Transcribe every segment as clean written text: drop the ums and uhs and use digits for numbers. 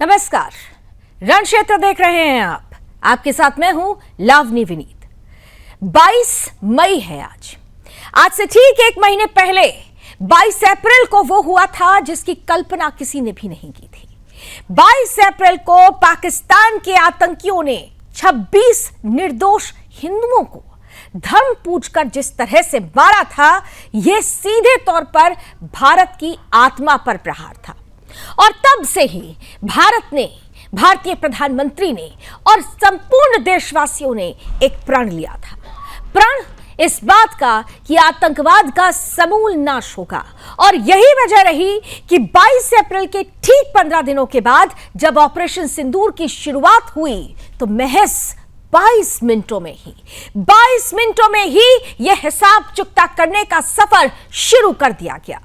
नमस्कार, रण क्षेत्र देख रहे हैं आप। आपके साथ मैं हूं लावनी विनीत। 22 मई है आज से ठीक एक महीने पहले 22 अप्रैल को वो हुआ था जिसकी कल्पना किसी ने भी नहीं की थी। 22 अप्रैल को पाकिस्तान के आतंकियों ने 26 निर्दोष हिंदुओं को धर्म पूजकर जिस तरह से मारा था, यह सीधे तौर पर भारत की आत्मा पर प्रहार था। और तब से ही भारत ने, भारतीय प्रधानमंत्री ने और संपूर्ण देशवासियों ने एक प्रण लिया था। प्रण इस बात का कि आतंकवाद का समूल नाश होगा। और यही वजह रही कि 22 अप्रैल के ठीक 15 दिनों के बाद जब ऑपरेशन सिंदूर की शुरुआत हुई तो महज 22 मिनटों में ही यह हिसाब चुकता करने का सफर शुरू कर दिया गया।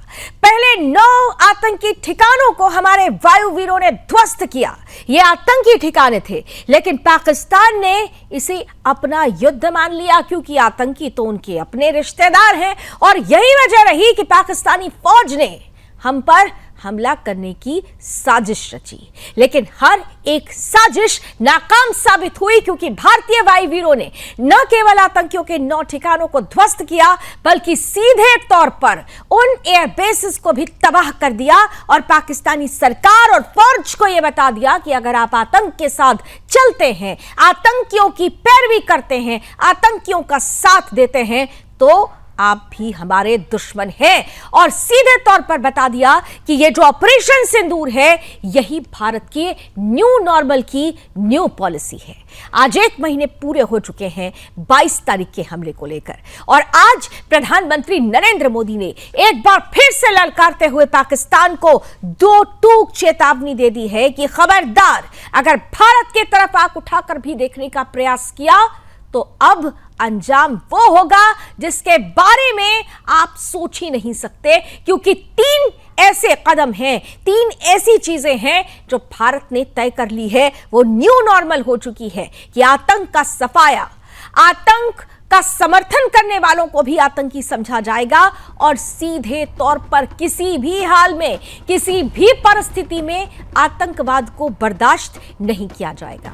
पहले 9 आतंकी ठिकानों को हमारे वायुवीरों ने ध्वस्त किया। ये आतंकी ठिकाने थे, लेकिन पाकिस्तान ने इसे अपना युद्ध मान लिया, क्योंकि आतंकी तो उनके अपने रिश्तेदार हैं। और यही वजह रही कि पाकिस्तानी फौज ने हम पर हमला करने की साजिश रची। लेकिन हर एक साजिश नाकाम साबित हुई, क्योंकि भारतीय वायुवीरों ने न केवल आतंकियों के 9 ठिकानों को ध्वस्त किया, बल्कि सीधे तौर पर उन एयरबेसेस को भी तबाह कर दिया। और पाकिस्तानी सरकार और फौज को यह बता दिया कि अगर आप आतंक के साथ चलते हैं, आतंकियों की पैरवी करते हैं, आतंकियों का साथ देते हैं, तो आप भी हमारे दुश्मन हैं। और सीधे तौर पर बता दिया कि यह जो ऑपरेशन सिंदूर है, यही भारत के न्यू नॉर्मल की न्यू पॉलिसी है। आज एक महीने पूरे हो चुके हैं 22 तारीख के हमले को लेकर, और आज प्रधानमंत्री नरेंद्र मोदी ने एक बार फिर से ललकारते हुए पाकिस्तान को 2 टूक चेतावनी दे दी है कि खबरदार, अगर भारत की तरफ आंख उठाकर भी देखने का प्रयास किया तो अब अंजाम वो होगा जिसके बारे में आप सोच ही नहीं सकते। क्योंकि 3 ऐसे कदम हैं, 3 ऐसी चीजें हैं जो भारत ने तय कर ली है। वो न्यू नॉर्मल हो चुकी है कि आतंक का सफाया, आतंक का समर्थन करने वालों को भी आतंकी समझा जाएगा, और सीधे तौर पर किसी भी हाल में, किसी भी परिस्थिति में आतंकवाद को बर्दाश्त नहीं किया जाएगा।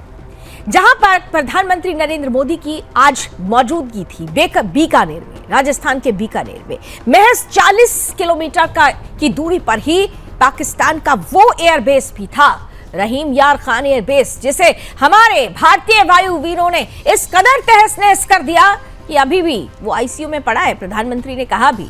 जहां पर प्रधानमंत्री नरेंद्र मोदी की आज मौजूदगी थी बीकानेर में, राजस्थान के बीकानेर में, महज 40 किलोमीटर की दूरी पर ही पाकिस्तान का वो एयरबेस भी था, रहीम यार खान एयरबेस, जिसे हमारे भारतीय वायुवीरों ने इस कदर तहस नहस कर दिया कि अभी भी वो आईसीयू में पड़ा है। प्रधानमंत्री ने कहा भी,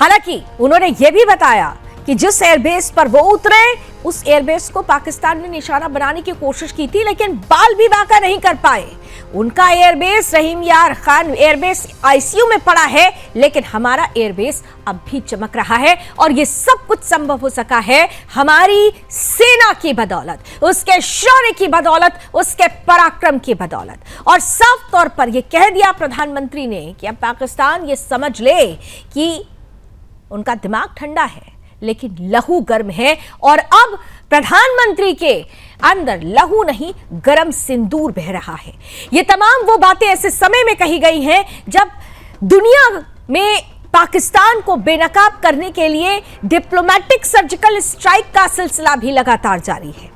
हालांकि उन्होंने यह भी बताया कि जिस एयरबेस पर वो उतरे, उस एयरबेस को पाकिस्तान ने निशाना बनाने की कोशिश की थी, लेकिन बाल भी बांका नहीं कर पाए। उनका एयरबेस, रहीम यार खान एयरबेस, आईसीयू में पड़ा है, लेकिन हमारा एयरबेस अब भी चमक रहा है। और ये सब कुछ संभव हो सका है हमारी सेना की बदौलत, उसके शौर्य की बदौलत, उसके पराक्रम की बदौलत। और साफ तौर पर यह कह दिया प्रधानमंत्री ने कि अब पाकिस्तान ये समझ ले कि उनका दिमाग ठंडा है, लेकिन लहू गर्म है। और अब प्रधानमंत्री के अंदर लहू नहीं, गर्म सिंदूर बह रहा है। ये तमाम वो बातें ऐसे समय में कही गई हैं जब दुनिया में पाकिस्तान को बेनकाब करने के लिए डिप्लोमेटिक सर्जिकल स्ट्राइक का सिलसिला भी लगातार जारी है।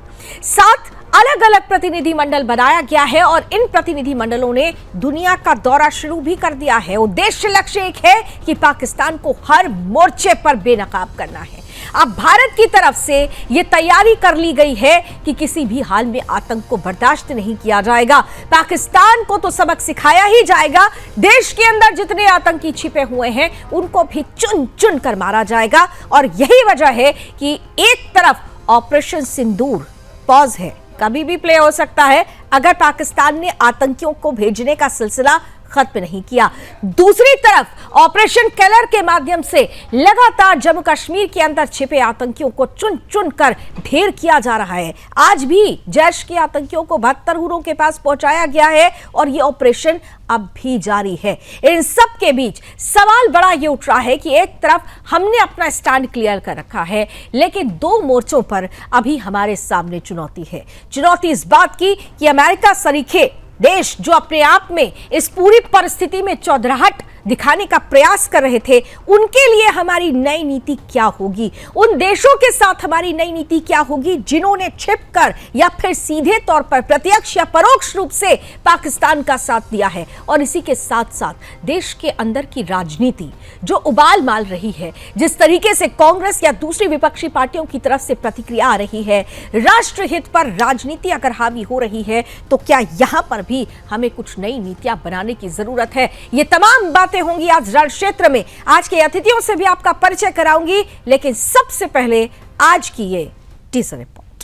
7 अलग अलग प्रतिनिधि मंडल बनाया गया है, और इन प्रतिनिधि मंडलों ने दुनिया का दौरा शुरू भी कर दिया है। उद्देश्य लक्ष्य एक है कि पाकिस्तान को हर मोर्चे पर बेनकाब करना है। अब भारत की तरफ से यह तैयारी कर ली गई है कि किसी भी हाल में आतंक को बर्दाश्त नहीं किया जाएगा। पाकिस्तान को तो सबक सिखाया ही जाएगा। देश के अंदर जितने आतंकी छिपे हुए हैं, उनको भी चुन चुन कर मारा जाएगा। और यही वजह है कि एक तरफ ऑपरेशन सिंदूर पॉज है, कभी भी प्ले हो सकता है अगर पाकिस्तान ने आतंकियों को भेजने का सिलसिला खत्म नहीं किया। दूसरी तरफ ऑपरेशन केलर के माध्यम से लगातार जम्मू कश्मीर के अंदर छिपे आतंकियों को चुन चुन कर ढेर किया जा रहा है। आज भी जैश के आतंकियों को 72 हुरों के पास पहुंचाया गया है, और यह ऑपरेशन अब भी जारी है। इन सब के बीच सवाल बड़ा ये उठ रहा है कि एक तरफ हमने अपना स्टैंड क्लियर कर रखा है, लेकिन 2 मोर्चों पर अभी हमारे सामने चुनौती है। चुनौती इस बात की कि अमेरिका सरीखे देश, जो अपने आप में इस पूरी परिस्थिति में चौधराहट दिखाने का प्रयास कर रहे थे, उनके लिए हमारी नई नीति क्या होगी, उन देशों के साथ हमारी नई नीति क्या होगी जिन्होंने छिपकर या फिर सीधे तौर पर प्रत्यक्ष या परोक्ष रूप से पाकिस्तान का साथ दिया है। और इसी के साथ साथ देश के अंदर की राजनीति जो उबाल माल रही है, जिस तरीके से कांग्रेस या दूसरी विपक्षी पार्टियों की तरफ से प्रतिक्रिया आ रही है, राष्ट्रहित पर राजनीति अगर हावी हो रही है, तो क्या यहां पर भी हमें कुछ नई नीतियां बनाने की जरूरत है? ये तमाम बातें होंगी आज रण क्षेत्र में। आज के अतिथियों से भी आपका परिचय कराऊंगी, लेकिन सबसे पहले आज की ये टीजर रिपोर्ट।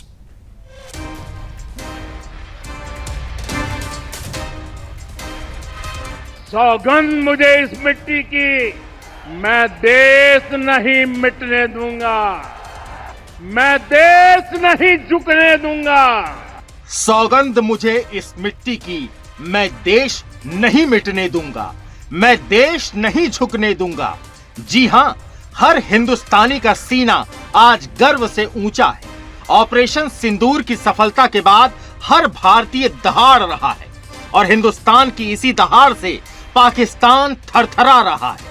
सौगंध मुझे इस मिट्टी की, मैं देश नहीं मिटने दूंगा, मैं देश नहीं झुकने दूंगा। सौगंध मुझे इस मिट्टी की, मैं देश नहीं मिटने दूंगा, मैं देश नहीं झुकने दूंगा। जी हां, हर हिंदुस्तानी का सीना आज गर्व से ऊंचा है। ऑपरेशन सिंदूर की सफलता के बाद हर भारतीय दहाड़ रहा है और हिंदुस्तान की इसी दहाड़ से पाकिस्तान थरथरा रहा है।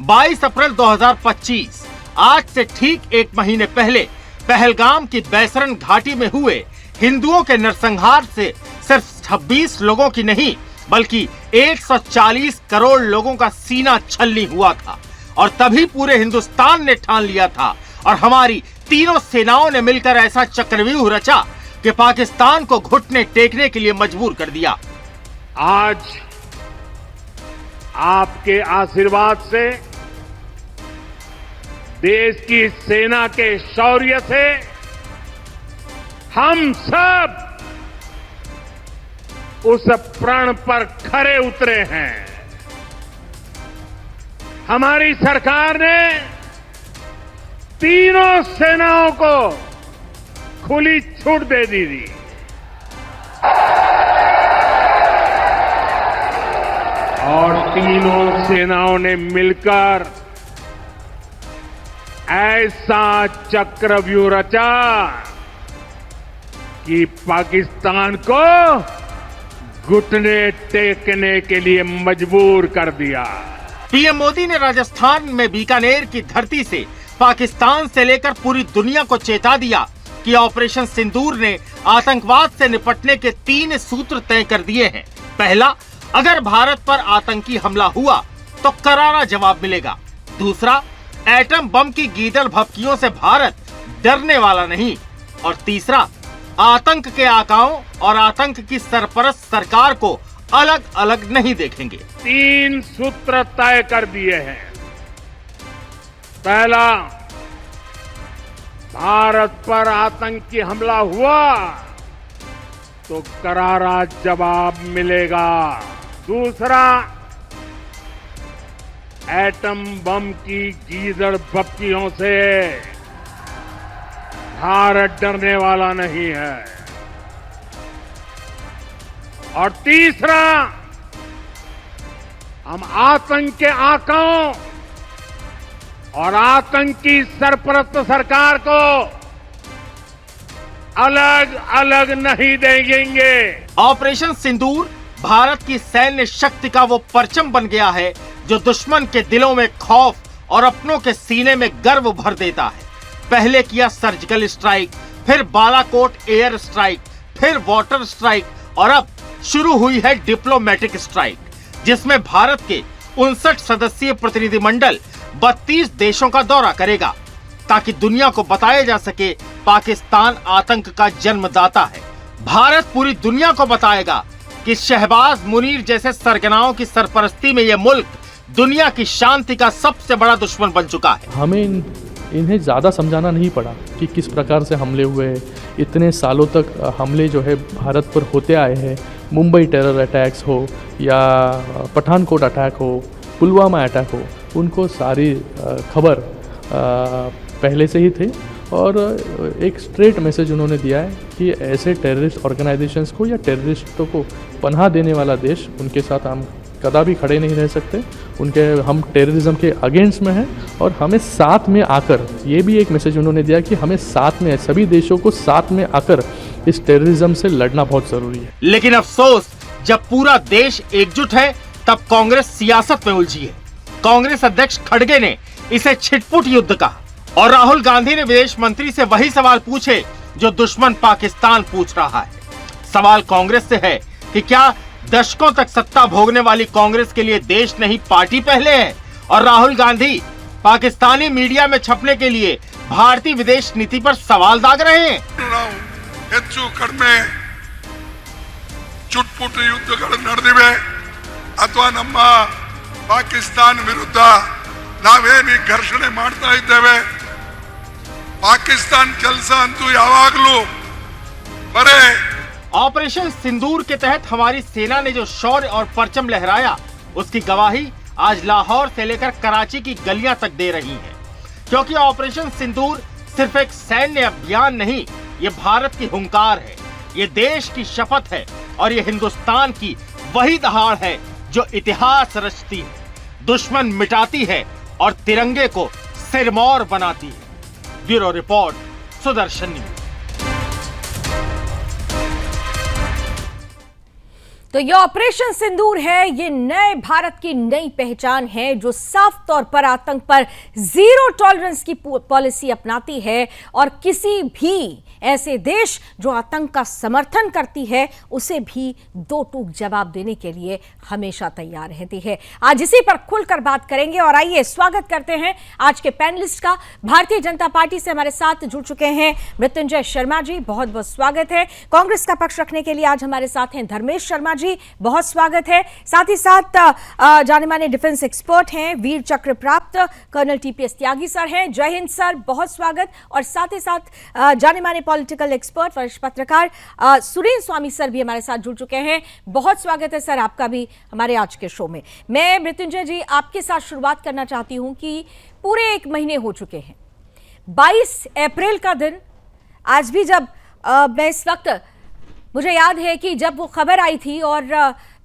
22 अप्रैल 2025, आज से ठीक एक महीने पहले पहलगाम की बैसरन घाटी में हुए हिंदुओं के नरसंहार से सिर्फ 26 लोगों की नहीं बल्कि 140 करोड़ लोगों का सीना छलनी हुआ था। और तभी पूरे हिंदुस्तान ने ठान लिया था और हमारी तीनों सेनाओं ने मिलकर ऐसा चक्रव्यूह रचा कि पाकिस्तान को घुटने टेकने के लिए मजबूर कर दिया। आज आपके आशीर्वाद से, देश की सेना के शौर्य से हम सब उस प्रण पर खरे उतरे हैं। हमारी सरकार ने तीनों सेनाओं को खुली छूट दे दी थी। और तीनों सेनाओं ने मिलकर ऐसा चक्रव्यूह रचा कि पाकिस्तान को घुटने टेकने के लिए मजबूर कर दिया। पीएम मोदी ने राजस्थान में बीकानेर की धरती से पाकिस्तान से लेकर पूरी दुनिया को चेता दिया कि ऑपरेशन सिंदूर ने आतंकवाद से निपटने के 3 सूत्र तय कर दिए हैं। पहला, अगर भारत पर आतंकी हमला हुआ तो करारा जवाब मिलेगा। दूसरा, एटम बम की गीदड़ भभकियों से भारत डरने वाला नहीं। और तीसरा, आतंक के आकाओं और आतंक की सरपरस्त सरकार को अलग अलग नहीं देखेंगे। 3 सूत्र तय कर दिए हैं। पहला, भारत पर आतंकी हमला हुआ तो करारा जवाब मिलेगा। दूसरा, एटम बम की गीदड़ भभकियों से भारत डरने वाला नहीं है। और तीसरा, हम आतंक के आकाओं और आतंकी सरपरस्त सरकार को अलग अलग नहीं देंगे। ऑपरेशन सिंदूर भारत की सैन्य शक्ति का वो परचम बन गया है जो दुश्मन के दिलों में खौफ और अपनों के सीने में गर्व भर देता है। पहले किया सर्जिकल स्ट्राइक, फिर बालाकोट एयर स्ट्राइक, फिर वाटर स्ट्राइक और अब शुरू हुई है डिप्लोमेटिक स्ट्राइक, जिसमें भारत के 59 सदस्यीय प्रतिनिधिमंडल 32 देशों का दौरा करेगा ताकि दुनिया को बताया जा सके पाकिस्तान आतंक का जन्मदाता है। भारत पूरी दुनिया को बताएगा कि शहबाज मुनीर जैसे सरगनाओं की सरपरस्ती में यह मुल्क दुनिया की शांति का सबसे बड़ा दुश्मन बन चुका है। हमें इन्हें ज़्यादा समझाना नहीं पड़ा कि किस प्रकार से हमले हुए। इतने सालों तक हमले जो है भारत पर होते आए हैं। मुंबई टेरर अटैक्स हो या पठानकोट अटैक हो, पुलवामा अटैक हो, उनको सारी खबर पहले से ही थे। और एक स्ट्रेट मैसेज उन्होंने दिया है कि ऐसे टेररिस्ट ऑर्गेनाइजेशंस को या टेररिस्टों को पनाह देने वाला देश, उनके साथ हम कदापि खड़े नहीं रह सकते। हम टेररिज्म के अगेंस्ट में हैं और हमें साथ में आकर, ये भी एक मैसेज उन्होंने दिया कि हमें साथ में, सभी देशों को साथ में आकर इस टेररिज्म से लड़ना बहुत जरूरी है। लेकिन अफसोस, जब पूरा देश एकजुट है तब कांग्रेस सियासत में उलझी है। कांग्रेस अध्यक्ष खड़गे ने इसे छिटपुट युद्ध कहा और राहुल गांधी ने विदेश मंत्री से वही सवाल पूछे जो दुश्मन पाकिस्तान पूछ रहा है। सवाल कांग्रेस से है कि क्या दशकों तक सत्ता भोगने वाली कांग्रेस के लिए देश नहीं पार्टी पहले है, और राहुल गांधी पाकिस्तानी मीडिया में छपने के लिए भारतीय विदेश नीति पर सवाल दाग रहे हैं। ಹೆಚ್ಚು ಕಡಿಮೆ ಚುಟ್ಪುಟ್ ಯುದ್ಧಗಳು ನಡೆದಿವೆ ಅಥವಾ ನಮ್ಮ ಪಾಕಿಸ್ತಾನ ವಿರುದ್ಧ ನಾವೇನು ಘರ್ಷಣೆ ಮಾಡ್ತಾ ಇದ್ದೇವೆ, ಪಾಕಿಸ್ತಾನ ಕೆಲಸ ಅಂತೂ ಯಾವಾಗಲೂ ಬರೇ ऑपरेशन सिंदूर के तहत हमारी सेना ने जो शौर्य और परचम लहराया, उसकी गवाही आज लाहौर से लेकर कराची की गलियां तक दे रही है। क्योंकि ऑपरेशन सिंदूर सिर्फ एक सैन्य अभियान नहीं, ये भारत की हुंकार है, ये देश की शपथ है और ये हिंदुस्तान की वही दहाड़ है जो इतिहास रचती है, दुश्मन मिटाती है और तिरंगे को सिरमौर बनाती है। Bureau report, Sudarshan news. तो ये ऑपरेशन सिंदूर है, ये नए भारत की नई पहचान है जो साफ तौर पर आतंक पर जीरो टॉलरेंस की पॉलिसी अपनाती है और किसी भी ऐसे देश जो आतंक का समर्थन करती है उसे भी दो टूक जवाब देने के लिए हमेशा तैयार रहती है। आज इसी पर खुलकर बात करेंगे और आइए स्वागत करते हैं आज के पैनलिस्ट का। भारतीय जनता पार्टी से हमारे साथ जुड़ चुके हैं मृत्युंजय शर्मा जी, बहुत बहुत स्वागत है। कांग्रेस का पक्ष रखने के लिए आज हमारे साथ हैं धर्मेश शर्मा जी, बहुत स्वागत है। साथ ही साथ जाने माने डिफेंस एक्सपर्ट हैं, वीर चक्र प्राप्त कर्नल टीपीएस त्यागी सर हैं, जय हिंद सर, बहुत स्वागत। और साथ ही साथ जाने माने पॉलिटिकल एक्सपर्ट वरिष्ठ पत्रकार सुरेंद्र स्वामी सर भी हमारे साथ जुड़ चुके हैं, बहुत स्वागत है सर आपका भी हमारे आज के शो में। मैं मृत्युंजय जी आपके साथ शुरुआत करना चाहती हूं कि पूरे 1 महीने हो चुके हैं, 22 अप्रैल का दिन आज भी, जब मैं इस वक्त मुझे याद है कि जब वो खबर आई थी और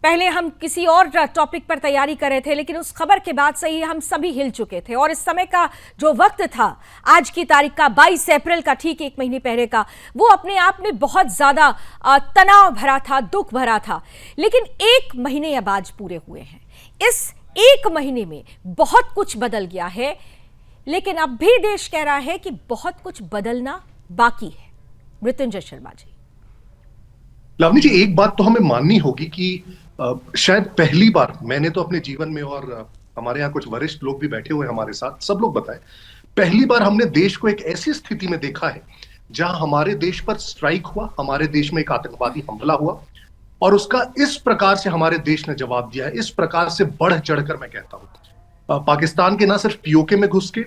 पहले हम किसी और टॉपिक पर तैयारी कर रहे थे, लेकिन उस खबर के बाद से ही हम सभी हिल चुके थे और इस समय का जो वक्त था, आज की तारीख का 22 अप्रैल का, ठीक 1 महीने पहले का, वो अपने आप में बहुत ज़्यादा तनाव भरा था, दुख भरा था। लेकिन 1 महीने अब आज पूरे हुए हैं, इस 1 महीने में बहुत कुछ बदल गया है, लेकिन अब भी देश कह रहा है कि बहुत कुछ बदलना बाकी है। मृत्युंजय शर्मा जी। लावनी जी, एक बात तो हमें माननी होगी कि शायद पहली बार, मैंने तो अपने जीवन में, और हमारे यहाँ कुछ वरिष्ठ लोग भी बैठे हुए हमारे साथ, सब लोग बताएं, पहली बार हमने देश को एक ऐसी स्थिति में देखा है जहां हमारे देश पर स्ट्राइक हुआ, हमारे देश में एक आतंकवादी हमला हुआ और उसका इस प्रकार से हमारे देश ने जवाब दिया है, इस प्रकार से बढ़ चढ़कर मैं कहता हूं। पाकिस्तान के ना सिर्फ पीओके में घुस के,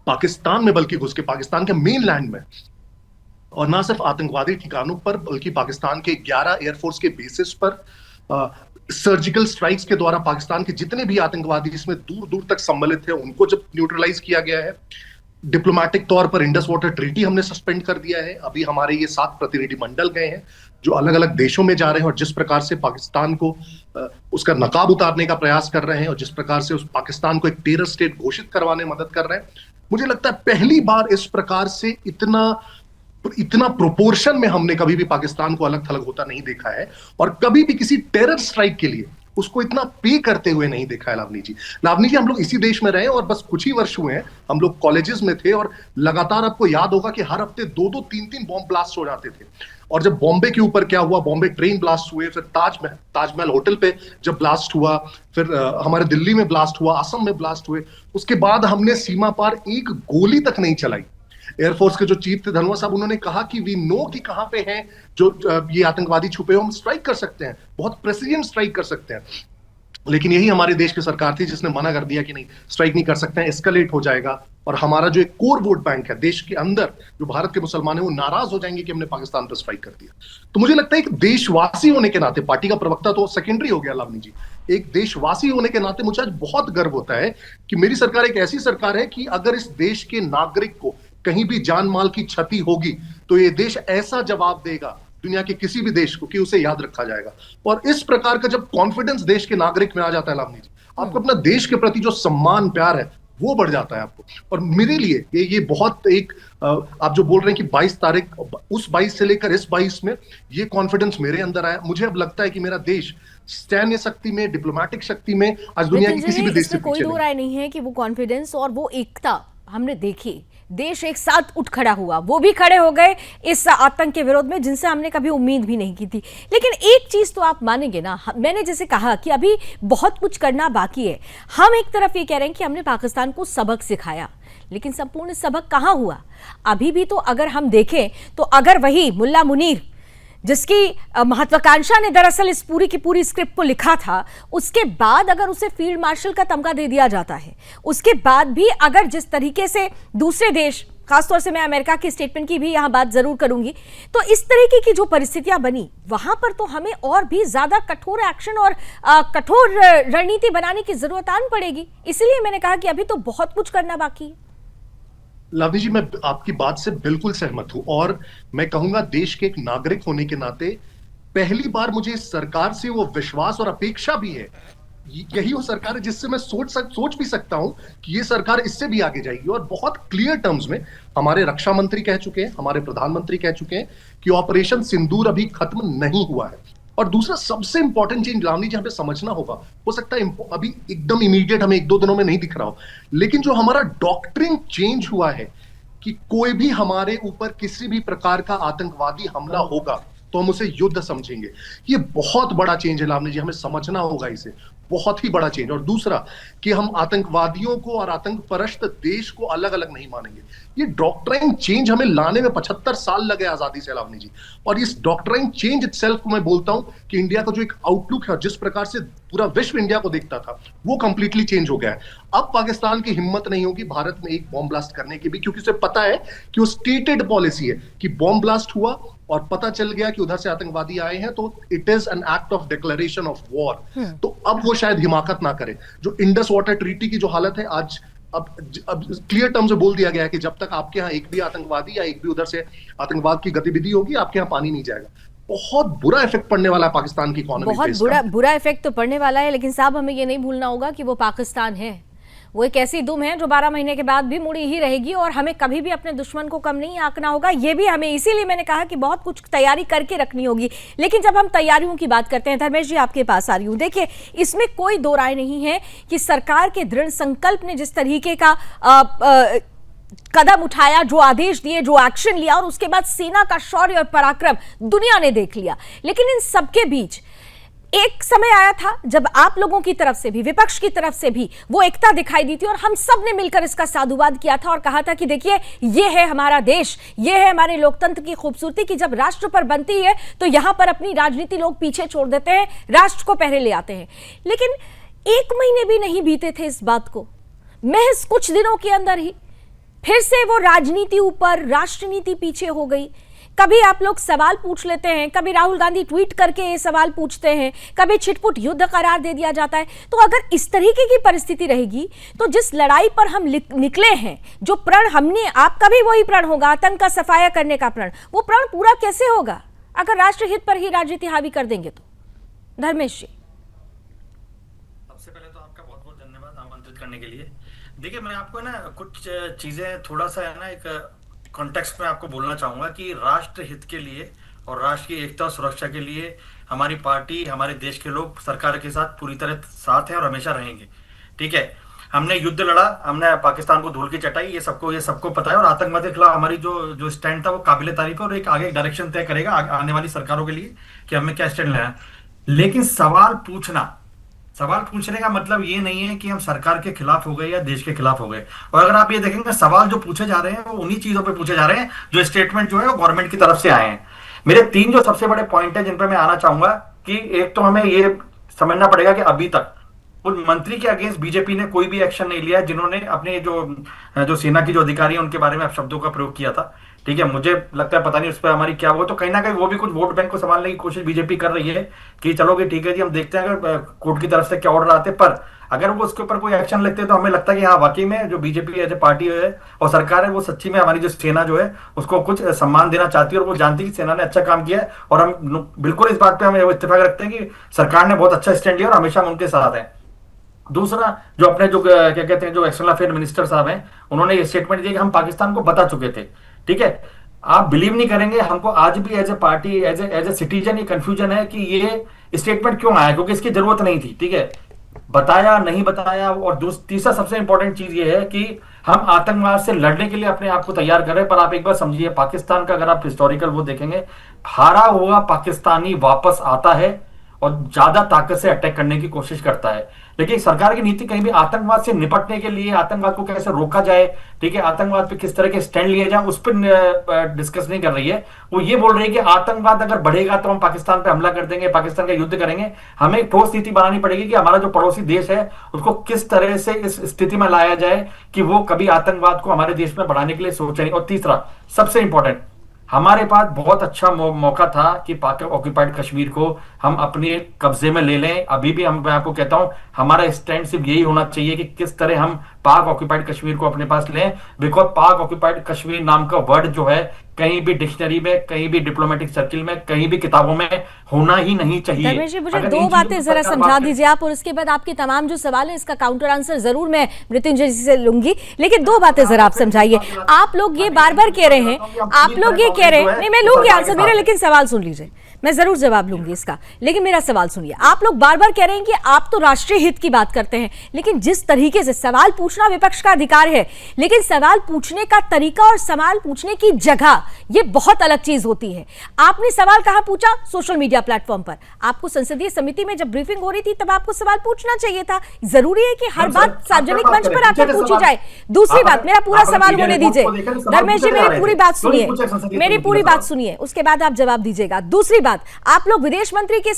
पाकिस्तान में बल्कि घुस के, पाकिस्तान के मेन लैंड में, और ना सिर्फ आतंकवादी ठिकानों पर बल्कि पाकिस्तान के 11 एयरफोर्स के बेसिस पर सर्जिकल स्ट्राइक्स के द्वारा पाकिस्तान के जितने भी आतंकवादी इसमें दूर दूर तक सम्मिलित थे उनको जब न्यूट्रलाइज किया गया है। डिप्लोमेटिक तौर पर इंडस वाटर ट्रीटी हमने सस्पेंड कर दिया है। अभी हमारे ये 7 प्रतिनिधि मंडल गए हैं जो अलग अलग देशों में जा रहे हैं और जिस प्रकार से पाकिस्तान को उसका नकाब उतारने का प्रयास कर रहे हैं और जिस प्रकार से उस पाकिस्तान को एक टेरर स्टेट घोषित करवाने में मदद कर रहे हैं, मुझे लगता है पहली बार इस प्रकार से इतना प्रोपोर्शन में हमने कभी भी पाकिस्तान को अलग थलग होता नहीं देखा है और कभी भी किसी टेरर स्ट्राइक के लिए उसको इतना पे करते हुए नहीं देखा है। लावनी जी, हम लोग इसी देश में रहे और बस कुछ ही वर्ष हुए हैं, हम लोग कॉलेजेस में थे और लगातार आपको याद होगा कि हर हफ्ते 2-2, 3-3 बॉम्ब ब्लास्ट हो जाते थे। और जब बॉम्बे के ऊपर क्या हुआ, बॉम्बे ट्रेन ब्लास्ट हुए, फिर ताजमहल होटल पे जब ब्लास्ट हुआ, फिर हमारे दिल्ली में ब्लास्ट हुआ, असम में ब्लास्ट हुए, उसके बाद हमने सीमा पार एक गोली तक नहीं चलाई। एयरफोर्स के जो चीफ थे धनोआ साहब, उन्होंने कहा कि वी नो कि कहां पे हैं जो ये आतंकवादी छुपे हो, हम स्ट्राइक कर सकते हैं, बहुत प्रेसिडेंट स्ट्राइक कर सकते हैं। लेकिन यही हमारे देश की सरकार थी जिसने मना कर दिया कि नहीं, स्ट्राइक नहीं कर सकते हैं, एस्केलेट हो जाएगा और हमारा जो एक कोर वोट बैंक है देश के अंदर, जो भारत के मुसलमान है, वो नाराज हो जाएंगे कि हमने पाकिस्तान पर स्ट्राइक कर दिया। तो मुझे लगता है एक देशवासी होने के नाते, पार्टी का प्रवक्ता तो सेकेंडरी हो गया लावनी जी, एक देशवासी होने के नाते मुझे आज बहुत गर्व होता है कि मेरी सरकार एक ऐसी सरकार है कि अगर इस देश के नागरिक को कहीं भी जान माल की क्षति होगी तो ये देश ऐसा जवाब देगा दुनिया के किसी भी देश को कि उसे याद रखा जाएगा। और इस प्रकार का जब कॉन्फिडेंस देश के नागरिक में आ जाता है लावनी जी, आपको अपना देश के प्रति जो सम्मान प्यार है वो बढ़ जाता है आपको। और मेरे लिए ये बहुत एक आप जो बोल रहे हैं कि 22 तारीख, उस 22 से लेकर इस 22 में ये कॉन्फिडेंस मेरे अंदर आया। मुझे अब लगता है कि मेरा देश सैन्य शक्ति में, डिप्लोमेटिक शक्ति में आज दुनिया की किसी भी देश से इसमें कोई पीछे दो राय नहीं है कि वो कॉन्फिडेंस और वो एकता हमने देखी। देश एक साथ उठ खड़ा हुआ, वो भी खड़े हो गए इस आतंक के विरोध में जिनसे हमने कभी उम्मीद भी नहीं की थी। लेकिन एक चीज तो आप मानेंगे ना, मैंने जैसे कहा कि अभी बहुत कुछ करना बाकी है। हम एक तरफ ये कह रहे हैं कि हमने पाकिस्तान को सबक सिखाया, लेकिन संपूर्ण सबक कहां हुआ? अभी भी तो अगर हम देखें तो अगर वही मुल्ला मुनीर जिसकी महत्वाकांक्षा ने दरअसल इस पूरी की पूरी स्क्रिप्ट को लिखा था, उसके बाद अगर उसे फील्ड मार्शल का तमगा दे दिया जाता है, उसके बाद भी अगर जिस तरीके से दूसरे देश, खासतौर से मैं अमेरिका की स्टेटमेंट की भी यहां बात जरूर करूंगी, तो इस तरीके की जो परिस्थितियां बनी वहां पर तो हमें और भी ज्यादा कठोर एक्शन और कठोर रणनीति बनाने की जरूरत आन पड़ेगी। इसलिए मैंने कहा कि अभी तो बहुत कुछ करना बाकी है। लावनी जी, मैं आपकी बात से बिल्कुल सहमत हूं और मैं कहूंगा देश के एक नागरिक होने के नाते पहली बार मुझे इस सरकार से वो विश्वास और अपेक्षा भी है। यही वो सरकार है जिससे मैं सोच भी सकता हूं कि ये सरकार इससे भी आगे जाएगी। और बहुत क्लियर टर्म्स में हमारे रक्षा मंत्री कह चुके हैं, हमारे प्रधानमंत्री कह चुके हैं कि ऑपरेशन सिंदूर अभी खत्म नहीं हुआ है। और दूसरा सबसे इंपॉर्टेंट चीज लावनी जी हमें समझना होगा, हो सकता है अभी एकदम इमीडिएट हमें 1-2 दिनों में नहीं दिख रहा हो, लेकिन जो हमारा डॉक्ट्रिन चेंज हुआ है कि कोई भी हमारे ऊपर किसी भी प्रकार का आतंकवादी हमला होगा तो हम उसे युद्ध समझेंगे, ये बहुत बड़ा चेंज है लावनी जी, हमें समझना होगा इसे, बहुत ही बड़ा चेंज। और दूसरा कि हम आतंकवादियों को और आतंक परस्त देश को अलग अलग नहीं मानेंगे। ये डॉक्ट्राइन चेंज हमें लाने में 75 साल लगे आजादी से लावनी जी, और इस डॉक्ट्राइन चेंज इटसेल्फ को मैं बोलता हूं कि इंडिया का जो एक आउटलुक है, जिस प्रकार से पूरा विश्व इंडिया को देखता था, वो कंप्लीटली चेंज हो गया है। अब पाकिस्तान की हिम्मत नहीं होगी भारत में एक बॉम्ब ब्लास्ट करने की भी, क्योंकि उसे पता है कि वो स्टेटेड पॉलिसी है कि बॉम्ब ब्लास्ट हुआ और पता चल गया कि उधर से आतंकवादी आए हैं तो it is an act of declaration of war. तो अब वो शायद हिमाकत ना करे। जो इंडस वाटर ट्रीटी की जो हालत है आज, अब क्लियर टर्म से बोल दिया गया है कि जब तक आपके यहाँ एक भी आतंकवादी या एक भी उधर से आतंकवाद की गतिविधि होगी, आपके यहाँ पानी नहीं जाएगा। बहुत बुरा इफेक्ट पड़ने वाला है पाकिस्तान की इकोनॉमी पे। बहुत बुरा इफेक्ट तो पड़ने वाला है, लेकिन साहब हमें ये नहीं भूलना होगा कि वो पाकिस्तान है, वो एक ऐसी दुम है जो 12 महीने के बाद भी मुड़ी ही रहेगी और हमें कभी भी अपने दुश्मन को कम नहीं आंकना होगा। ये भी हमें, इसीलिए मैंने कहा कि बहुत कुछ तैयारी करके रखनी होगी। लेकिन जब हम तैयारियों की बात करते हैं, धर्मेश जी आपके पास आ रही हूँ, देखिए इसमें कोई दो राय नहीं है कि सरकार के दृढ़ संकल्प ने जिस तरीके का कदम उठाया, जो आदेश दिए, जो एक्शन लिया, और उसके बाद सेना का शौर्य और पराक्रम दुनिया ने देख लिया। लेकिन इन सबके बीच एक समय आया था जब आप लोगों की तरफ से भी, विपक्ष की तरफ से भी वो एकता दिखाई दी थी और हम सब ने मिलकर इसका साधुवाद किया था और कहा था कि देखिए ये है हमारा देश, ये है हमारे लोकतंत्र की खूबसूरती कि जब राष्ट्र पर बनती है तो यहां पर अपनी राजनीति लोग पीछे छोड़ देते हैं, राष्ट्र को पहले ले आते हैं। लेकिन 1 महीने भी नहीं बीते थे इस बात को, महज कुछ दिनों के अंदर ही फिर से वो राजनीति ऊपर, राष्ट्रनीति पीछे हो गई। कभी आप लोग सवाल पूछ लेते हैं, कभी राहुल गांधी ट्वीट करके ये सवाल पूछते हैं, कभी छिटपुट युद्ध करार दे दिया जाता है। तो अगर इस तरीके की परिस्थिति रहेगी तो जिस लड़ाई पर हम निकले हैं, जो प्रण हमने, आपका भी वही प्रण होगा, आतंक का सफाया करने का प्रण, वो प्रण पूरा कैसे होगा अगर राष्ट्रहित पर ही राजनीति हावी कर देंगे तो? धर्मेश जी, सबसे पहले तो आपका बहुत बहुत धन्यवाद आमंत्रित करने के लिए। देखिए मैं आपको ना कुछ चीजें थोड़ा सा है ना एक कॉन्टेक्स्ट में आपको बोलना चाहूंगा कि राष्ट्र हित के लिए और राष्ट्र की एकता और सुरक्षा के लिए हमारी पार्टी, हमारे देश के लोग सरकार के साथ पूरी तरह साथ हैं और हमेशा रहेंगे। ठीक है, हमने युद्ध लड़ा, हमने पाकिस्तान को धूल की चटाई, ये सबको पता है। और आतंकवाद के खिलाफ हमारी जो स्टैंड था वो काबिल तारीफ है और एक आगे डायरेक्शन तय करेगा आने वाली सरकारों के लिए कि हमें क्या स्टैंड लेना है। लेकिन सवाल पूछने का मतलब ये नहीं है कि हम सरकार के खिलाफ हो गए या देश के खिलाफ हो गए। और अगर आप ये देखेंगे सवाल जो पूछे जा रहे हैं वो उन्हीं चीजों पे पूछे जा रहे हैं जो स्टेटमेंट जो है वो गवर्नमेंट की तरफ से आए हैं। मेरे 3 जो सबसे बड़े पॉइंट है जिन पर मैं आना चाहूंगा कि एक तो हमें ये समझना पड़ेगा कि अभी तक उन मंत्री के अगेंस्ट बीजेपी ने कोई भी एक्शन नहीं लिया जिन्होंने अपने जो सेना की जो अधिकारी है उनके बारे में शब्दों का प्रयोग किया था। ठीक है, मुझे लगता है पता नहीं उस पर हमारी क्या हुआ, तो कहीं ना कहीं वो भी कुछ वोट बैंक को संभालने की कोशिश बीजेपी कर रही है कि चलोगे ठीक है जी, हम देखते हैं अगर कोर्ट की तरफ से क्या ऑर्डर आते, पर अगर वो उसके ऊपर कोई एक्शन लेते तो हमें लगता है कि हाँ वाकई में जो बीजेपी एज ए पार्टी है और सरकार है वो सच्ची में हमारी जो सेना जो है उसको कुछ सम्मान देना चाहती है और वो जानती है कि सेना ने अच्छा काम किया है। और हम बिल्कुल इस बात पे हम इत्तेफाक रखते हैं कि सरकार ने बहुत अच्छा स्टैंड लिया और हमेशा हम उनके साथ हैं। दूसरा, जो अपने जो क्या कहते हैं, जो एक्सटर्नल अफेयर मिनिस्टर साहब हैं, उन्होंने ये स्टेटमेंट दिया कि हम पाकिस्तान को बता चुके थे। ठीक है, आप बिलीव नहीं करेंगे, हमको आज भी as a party, as a citizen ये कंफ्यूजन है कि ये स्टेटमेंट क्यों आया, क्योंकि इसकी जरूरत नहीं थी। ठीक है, बताया नहीं बताया। और तीसरा सबसे इंपॉर्टेंट चीज ये है कि हम आतंकवाद से लड़ने के लिए अपने आप को तैयार कर रहे हैं, पर आप एक बार समझिए, पाकिस्तान का अगर आप हिस्टोरिकल वो देखेंगे, हारा हुआ पाकिस्तानी वापस आता है और ज्यादा ताकत से अटैक करने की कोशिश करता है। लेकिन सरकार की नीति कहीं भी आतंकवाद से निपटने के लिए, आतंकवाद को कैसे रोका जाए, ठीक है, आतंकवाद पे किस तरह के स्टैंड लिए जाए, उस पर डिस्कस नहीं कर रही है। वो ये बोल रही है कि आतंकवाद अगर बढ़ेगा तो हम पाकिस्तान पे हमला कर देंगे, पाकिस्तान का युद्ध करेंगे। हमें ठोस नीति बनानी पड़ेगी कि हमारा जो पड़ोसी देश है उसको किस तरह से इस स्थिति में लाया जाए कि वो कभी आतंकवाद को हमारे देश में बढ़ाने के लिए सोचे नहीं। और तीसरा सबसे इंपॉर्टेंट, हमारे पास बहुत अच्छा मौका था कि पाक ऑक्यूपाइड कश्मीर को हम अपने कब्जे में ले लें। अभी भी मैं आपको कहता हूं, हमारा स्टैंड सिर्फ यही होना चाहिए कि किस तरह हम पाक ऑक्यूपाइड कश्मीर को अपने पास लें। बिकॉज पाक ऑक्यूपाइड कश्मीर नाम का वर्ड जो है कहीं भी डिक्शनरी में, कहीं भी डिप्लोमेटिक सर्किल में, कहीं भी किताबों में होना ही नहीं चाहिए। धर्मेश जी, मुझे दो बातें जरा समझा दीजिए आप, और उसके बाद आपके तमाम जो सवाल है इसका काउंटर आंसर जरूर मैं मृत्युंजय जी से लूंगी, लेकिन दो बातें जरा आप समझाइए। आप लोग ये बार बार कह रहे हैं, आप लोग ये कह रहे हैं, नहीं मैं लूंगी आंसर मेरा, लेकिन सवाल सुन लीजिए, मैं जरूर जवाब लूंगी इसका, लेकिन मेरा सवाल सुनिए। आप लोग बार बार कह रहे हैं कि आप तो राष्ट्रीय हित की बात करते हैं, लेकिन जिस तरीके से सवाल पूछना विपक्ष का अधिकार है, लेकिन सवाल पूछने का तरीका और सवाल पूछने की जगह ये बहुत अलग चीज होती है। आपने सवाल कहां पूछा? सोशल मीडिया प्लेटफॉर्म पर। आपको संसदीय समिति में जब ब्रीफिंग हो रही थी तब आपको सवाल पूछना चाहिए था। जरूरी है कि हर बात सार्वजनिक मंच पर आकर पूछी जाए। दूसरी बात, मेरा पूरा सवाल होने दीजिए धर्मेश जी, मेरी पूरी बात सुनिए, मेरी पूरी बात सुनिए, उसके बाद आप जवाब दीजिएगा। दूसरी बात, आप लोग विदेश मंत्री के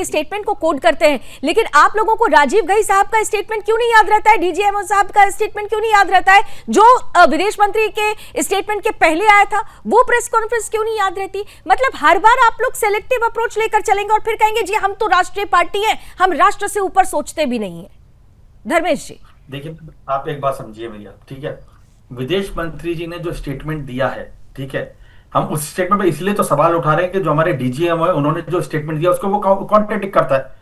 स्टेटमेंट को कोट करते हैं, लेकिन आप लोगों को राजीव घई साहब का स्टेटमेंट क्यों नहीं याद रहता है, डीजीएमओ साहब का स्टेटमेंट क्यों नहीं याद रहता है, जो विदेश मंत्री के स्टेटमेंट के पहले आया था वो प्रेस कॉन्फ्रेंस क्यों नहीं याद रहती? मतलब हर बार आप लोग सेलेक्टिव अप्रोच लेकर चलेंगे और फिर कहेंगे जी हम तो राष्ट्रीय पार्टी हैं, हम राष्ट्र से ऊपर सोचते भी नहीं है। धर्मेश जी देखिए, आप एक बात समझिए भैया, ठीक है, विदेश मंत्री जी ने जो स्टेटमेंट दिया है, ठीक है, हम उस स्टेटमेंट पे इसलिए तो सवाल उठा रहे हैं कि जो हमारे डीजीएम है उन्होंने जो स्टेटमेंट दिया उसको वो कॉन्ट्रडिक्ट करता है।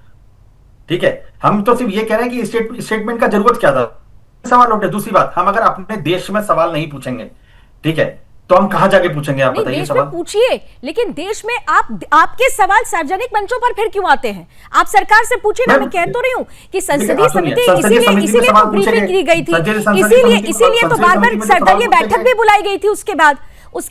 ठीक है, हम तो सिर्फ ये कह रहे हैं कि स्टेटमेंट का जरूरत क्या था, सवाल उठे। दूसरी बात, हम अगर अपने देश में सवाल नहीं पूछेंगे, ठीक है, तो हम कहां जाके पूछेंगे? आप बताइए। देश में पूछिए, लेकिन देश में आपके सवाल सार्वजनिक मंचों पर फिर क्यों आते हैं? आप सरकार से पूछिए ना। मैं कह तो रही हूँ कि संसदीय समिति इसीलिए तो ब्रीफिंग की गई थी, इसीलिए तो बार बार सर्वदलीय बैठक भी बुलाई गई थी। उसके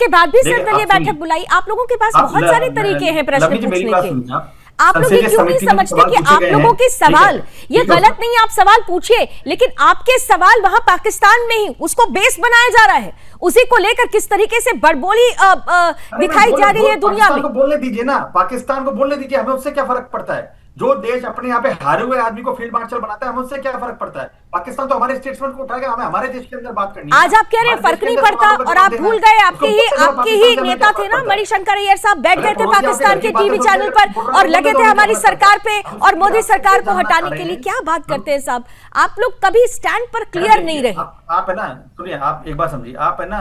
बाद भी सर्वदलीय बैठक बुलाई। आप लोगों के पास बहुत सारे तरीके हैं प्रश्न पूछने के। आप लोग ये क्यों नहीं समझते कि आप लोगों के सवाल ये गलत नहीं है? आप सवाल पूछिए, लेकिन आपके सवाल वहां पाकिस्तान में ही उसको बेस बनाया जा रहा है, उसी को लेकर किस तरीके से बड़बोली दिखाई जा रही है दुनिया में। बोलने दीजिए ना, पाकिस्तान को बोलने दीजिए, हमें उससे क्या फर्क पड़ता है? जो देश अपने यहाँ पे हारे हुए आदमी को फील्ड मार्शल बनाता है, हमें उससे क्या फर्क पड़ता है? पाकिस्तान तो हमारे स्टेटमेंट को उठाएगा, हमें हमारे देश के अंदर बात करनी है। आज आप कह रहे हैं फर्क नहीं पड़ता, और आप भूल गए आपके ही नेता थे ना मणिशंकर अय्यर साहब, बैठ गए थे पाकिस्तान के टीवी चैनल पर और लगे थे हमारी सरकार पे और मोदी सरकार को हटाने के लिए। क्या बात करते हैं साहब, आप लोग कभी स्टैंड पर क्लियर नहीं रहे। आप है ना, सुनिए, आप एक बात समझिए, आप है ना,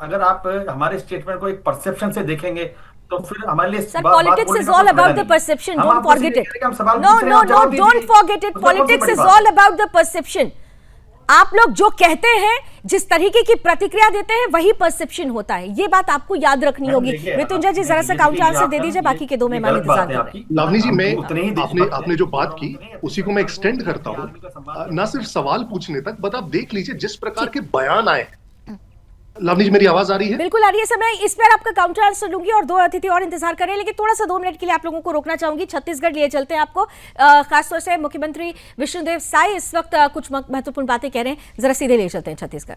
अगर आप हमारे स्टेटमेंट को एक परसेप्शन से देखेंगे तो फिर हमारे लिए sir, politics is all about the perception, don't forget it. No, don't forget it. Politics is all about the perception. आप लोग जो कहते हैं, जिस तरीके की प्रतिक्रिया देते हैं, वही परसेप्शन होता है। ये बात आपको याद रखनी होगी। मृत्युंजय जी जरा सा काउंटर आंसर दे दीजिए, बाकी के दो मेहमान इंतजार कर रहे हैं। लावनी जी, मैं आपने जो बात की उसी को मैं एक्सटेंड करता हूँ, ना सिर्फ सवाल पूछने तक, बट आप देख लीजिए जिस प्रकार के बयान आए। लावनी जी, मेरी आवाज आ रही है? बिल्कुल आ रही है सर। मैं इस पर आपका काउंटर आंसर लूंगी और दो अतिथि और इंतजार कर रहे हैं, लेकिन थोड़ा सा 2 मिनट के लिए आप लोगों को रोकना चाहूंगी। छत्तीसगढ़ लिए चलते हैं आपको, खासतौर से मुख्यमंत्री विष्णुदेव साय इस वक्त कुछ महत्वपूर्ण बातें कह रहे हैं, जरा सीधे ले चलते हैं छत्तीसगढ़।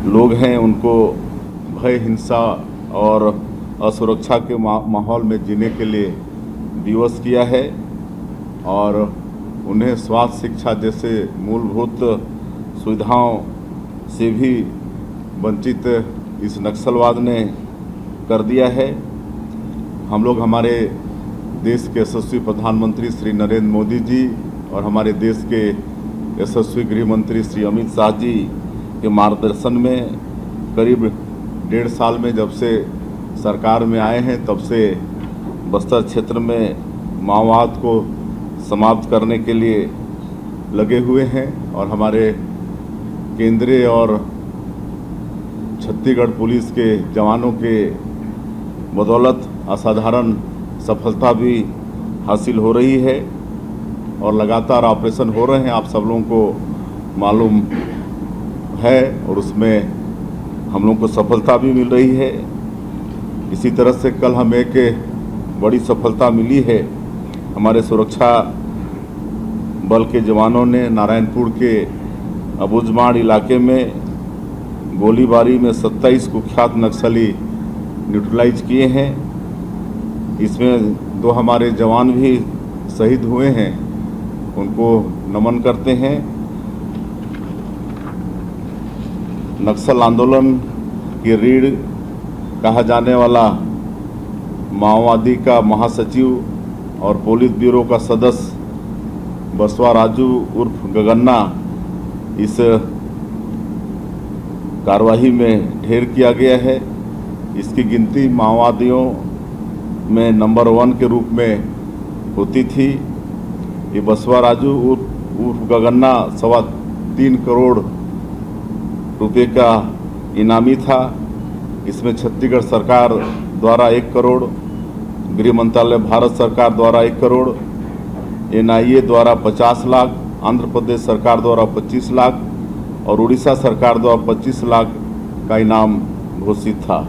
लोग हैं उनको भय, हिंसा और असुरक्षा के माहौल में जीने के लिए विवश किया है और उन्हें स्वास्थ्य, शिक्षा जैसे मूलभूत सुविधाओं से भी वंचित इस नक्सलवाद ने कर दिया है। हम लोग हमारे देश के यशस्वी प्रधानमंत्री श्री नरेंद्र मोदी जी और हमारे देश के यशस्वी गृह मंत्री श्री अमित शाह जी के मार्गदर्शन में करीब 1.5 साल में जब से सरकार में आए हैं, तब से बस्तर क्षेत्र में माओवाद को समाप्त करने के लिए लगे हुए हैं और हमारे केंद्रीय और छत्तीसगढ़ पुलिस के जवानों के बदौलत असाधारण सफलता भी हासिल हो रही है और लगातार ऑपरेशन हो रहे हैं, आप सब लोगों को मालूम है, और उसमें हम लोगों को सफलता भी मिल रही है। इसी तरह से कल हमें एक बड़ी सफलता मिली है। हमारे सुरक्षा बल के जवानों ने नारायणपुर के अबुझमाड़ इलाके में गोलीबारी में 27 कुख्यात नक्सली न्यूट्रलाइज किए हैं। इसमें 2 हमारे जवान भी शहीद हुए हैं, उनको नमन करते हैं। नक्सल आंदोलन की रीढ़ कहा जाने वाला माओवादी का महासचिव और पोलित ब्यूरो का सदस्य बसवा राजू उर्फ गगन्ना इस कार्रवाई में ढेर किया गया है। इसकी गिनती माओवादियों में नंबर 1 के रूप में होती थी। ये बसवा राजू उर्फ गगन्ना 3.25 करोड़ रुपए का इनामी था। इसमें छत्तीसगढ़ सरकार द्वारा 1 करोड़, गृह मंत्रालय भारत सरकार द्वारा 1 करोड़, NIA द्वारा 50 लाख, आंध्र प्रदेश सरकार द्वारा 25 लाख और उड़ीसा सरकार द्वारा 25 लाख का इनाम घोषित था।